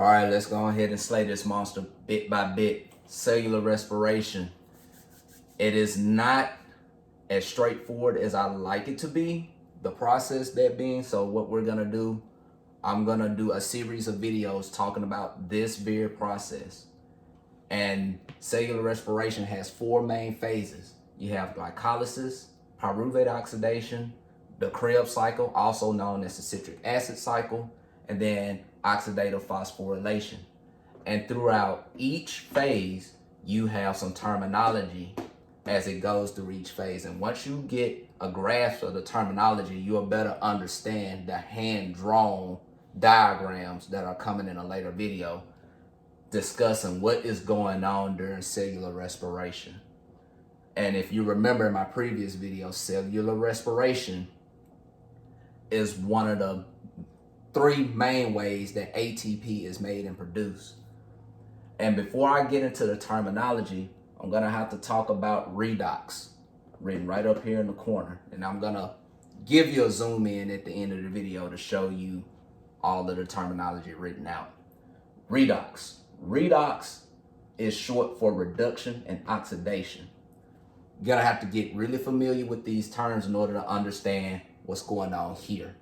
All right, let's go ahead and slay this monster bit by bit. Cellular respiration. It is not as straightforward as I like it to be, the process that being. So what we're gonna do, I'm gonna do a series of videos talking about this very process. And cellular respiration has four main phases. You have glycolysis, pyruvate oxidation, the Krebs cycle, also known as the citric acid cycle, and then oxidative phosphorylation. And throughout each phase, you have some terminology as it goes through each phase. And once you get a grasp of the terminology, you'll better understand the hand-drawn diagrams that are coming in a later video discussing what is going on during cellular respiration. And if you remember in my previous video, cellular respiration is one of the three main ways that ATP is made and produced. And before I get into the terminology, I'm gonna have to talk about redox, written right up here in the corner. And I'm gonna give you a zoom in at the end of the video to show you all of the terminology written out. Redox. Redox is short for reduction and oxidation. You're gonna have to get really familiar with these terms in order to understand what's going on here.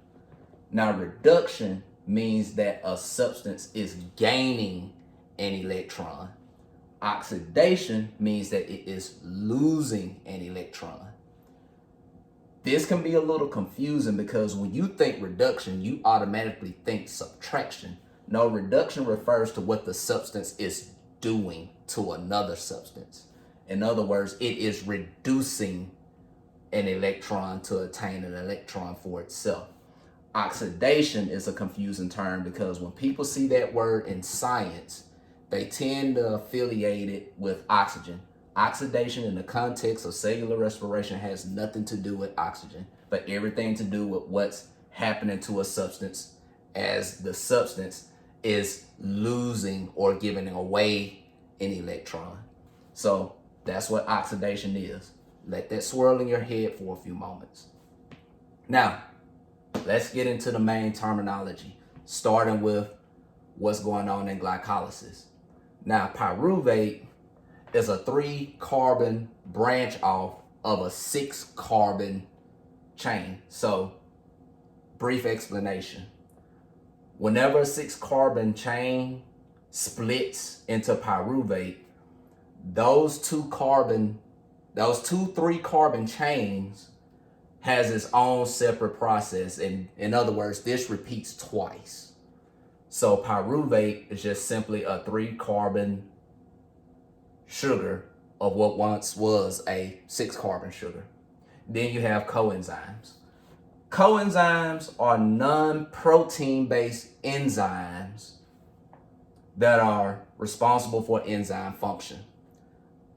Now, reduction means that a substance is gaining an electron. Oxidation means that it is losing an electron. This can be a little confusing because when you think reduction, you automatically think subtraction. No, reduction refers to what the substance is doing to another substance. In other words, it is reducing an electron to attain an electron for itself. Oxidation is a confusing term because when people see that word in science, they tend to affiliate it with oxygen. Oxidation in the context of cellular respiration has nothing to do with oxygen, but everything to do with what's happening to a substance as the substance is losing or giving away an electron. So that's what oxidation is. Let that swirl in your head for a few moments. Now, let's get into the main terminology, starting with what's going on in glycolysis. Now, pyruvate is a 3-carbon branch off of a 6-carbon chain. So, brief explanation. Whenever a 6-carbon chain splits into pyruvate, those two 3-carbon chains has its own separate process. And in other words, this repeats twice. So pyruvate is just simply a 3-carbon sugar of what once was a 6-carbon sugar. Then you have coenzymes. Coenzymes are non-protein based enzymes that are responsible for enzyme function.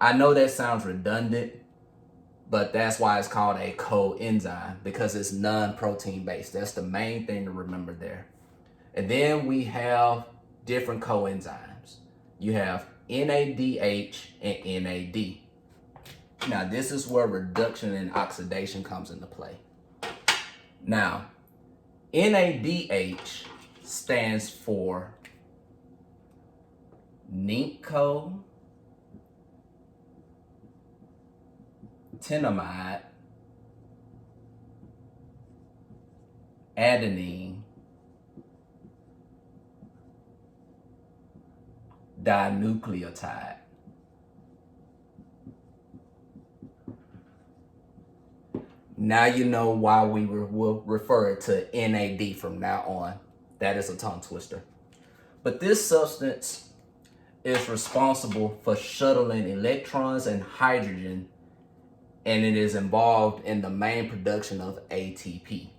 I know that sounds redundant, but that's why it's called a coenzyme, because it's non-protein based. That's the main thing to remember there. And then we have different coenzymes. You have NADH and NAD. Now, this is where reduction and oxidation comes into play. Now, NADH stands for nicotinamide adenine dinucleotide. Now you know why we will refer to NAD from now on. That is a tongue twister. But this substance is responsible for shuttling electrons and hydrogen, and it is involved in the main production of ATP.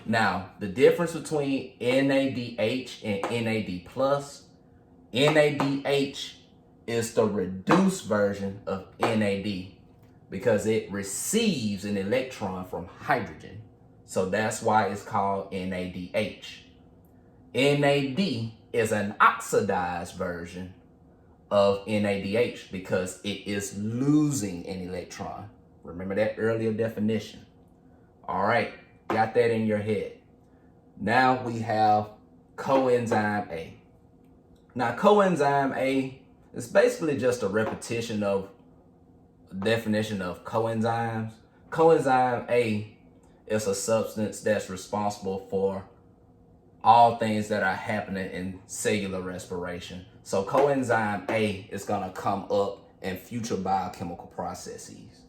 Now, the difference between NADH and NAD+, NADH is the reduced version of NAD because it receives an electron from hydrogen. So that's why it's called NADH. NAD is an oxidized version of NADH because it is losing an electron. Remember that earlier definition. All right, got that in your head. Now we have coenzyme A. Now, coenzyme A is basically just a repetition of definition of coenzymes. Coenzyme A is a substance that's responsible for all things that are happening in cellular respiration. So coenzyme A is gonna come up in future biochemical processes.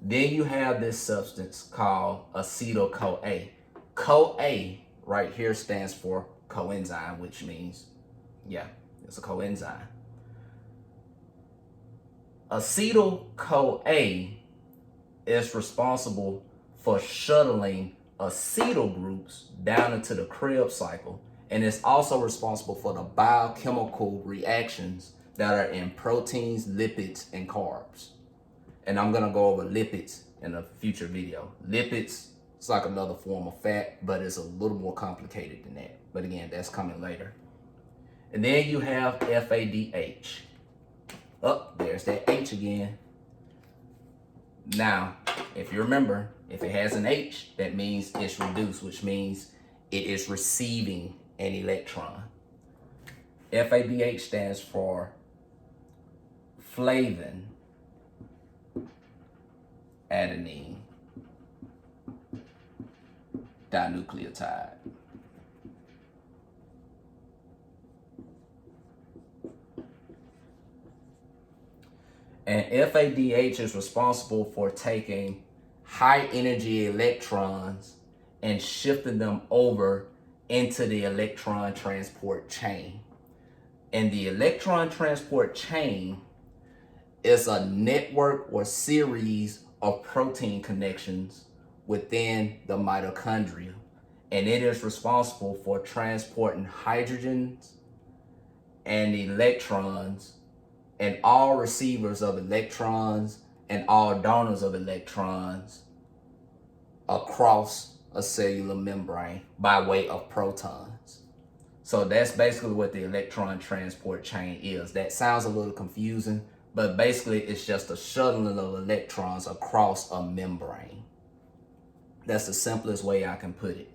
Then you have this substance called acetyl-CoA. CoA right here stands for coenzyme, which means, yeah, it's a coenzyme. Acetyl-CoA is responsible for shuttling acetyl groups down into the Krebs cycle, and it's also responsible for the biochemical reactions that are in proteins, lipids, and carbs. And I'm gonna go over lipids in a future video. Lipids, it's like another form of fat, but it's a little more complicated than that. But again, that's coming later. And then you have FADH. Oh, there's that H again. Now, if you remember, if it has an H, that means it's reduced, which means it is receiving an electron. FADH stands for flavin adenine dinucleotide. And FADH is responsible for taking high energy electrons and shifting them over into the electron transport chain. And the electron transport chain is a network or series of protein connections within the mitochondria. And it is responsible for transporting hydrogens and electrons and all receivers of electrons and all donors of electrons across a cellular membrane by way of protons. So that's basically what the electron transport chain is. That sounds a little confusing, but basically it's just a shuttling of electrons across a membrane. That's the simplest way I can put it.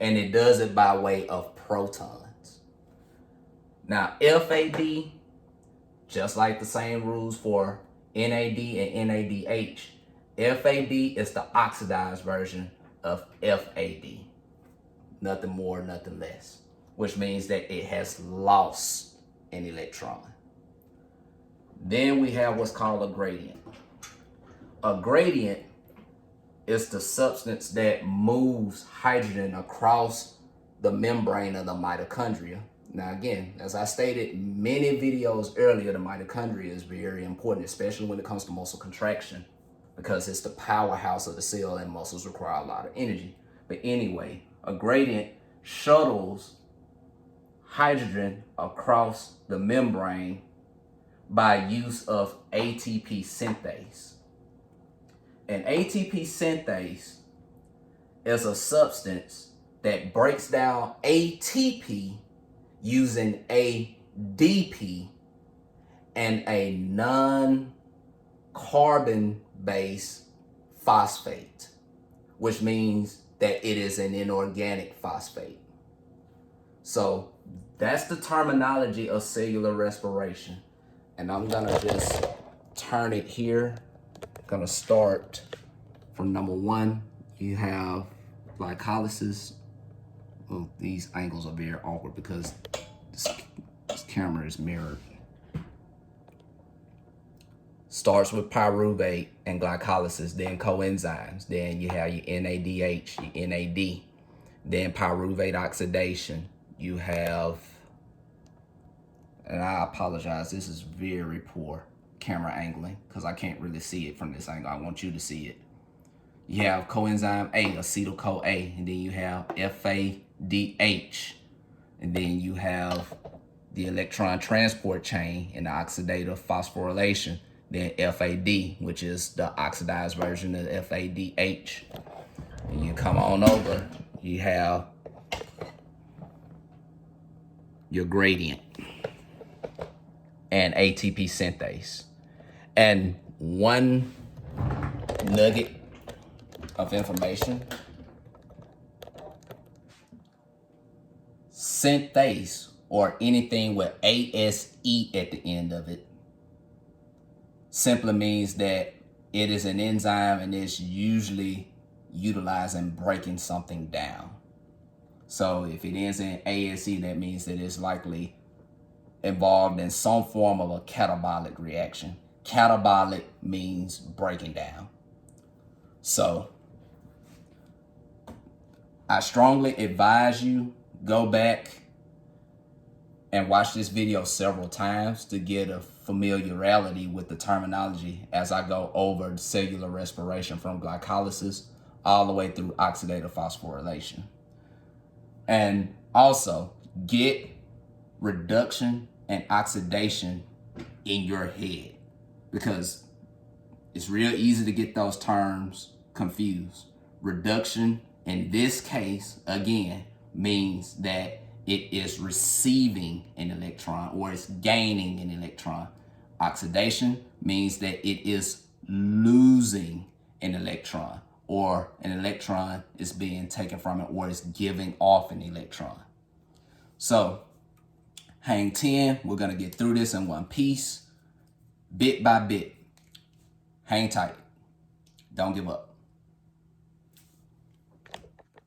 And it does it by way of protons. Now, FAD, just like the same rules for NAD and NADH, FAD is the oxidized version of FAD. Nothing more, nothing less. Which means that it has lost an electron. Then we have what's called a gradient. A gradient is the substance that moves hydrogen across the membrane of the mitochondria. Now again, as I stated many videos earlier, the mitochondria is very important, especially when it comes to muscle contraction, because it's the powerhouse of the cell and muscles require a lot of energy. But anyway, a gradient shuttles hydrogen across the membrane by use of ATP synthase. And ATP synthase is a substance that breaks down ATP using ADP and a non-carbon-based phosphate, which means that it is an inorganic phosphate. So that's the terminology of cellular respiration. And I'm gonna just turn it here. I'm gonna start from number 1. You have glycolysis. Well, these angles are very awkward because this camera is mirrored. Starts with pyruvate and glycolysis, then coenzymes. Then you have your NADH, your NAD. Then pyruvate oxidation. You have, and I apologize, this is very poor camera angling because I can't really see it from this angle. I want you to see it. You have coenzyme A, acetyl-CoA, and then you have FADH, and then you have the electron transport chain and the oxidative phosphorylation, then FAD, which is the oxidized version of FADH. And you come on over, you have your gradient and ATP synthase. And one nugget of information: synthase, or anything with ASE at the end of it simply means that it is an enzyme and it's usually utilized in breaking something down. So if it ends in ASE, that means that it's likely involved in some form of a catabolic reaction. Catabolic means breaking down. So I strongly advise you go back and watch this video several times to get a familiarity with the terminology as I go over cellular respiration from glycolysis all the way through oxidative phosphorylation. And also get reduction and oxidation in your head, because it's real easy to get those terms confused. Reduction in this case, again, means that it is receiving an electron or it's gaining an electron. Oxidation means that it is losing an electron, or an electron is being taken from it, or it's giving off an electron. So hang 10, we're gonna get through this in one piece, bit by bit. Hang tight, don't give up.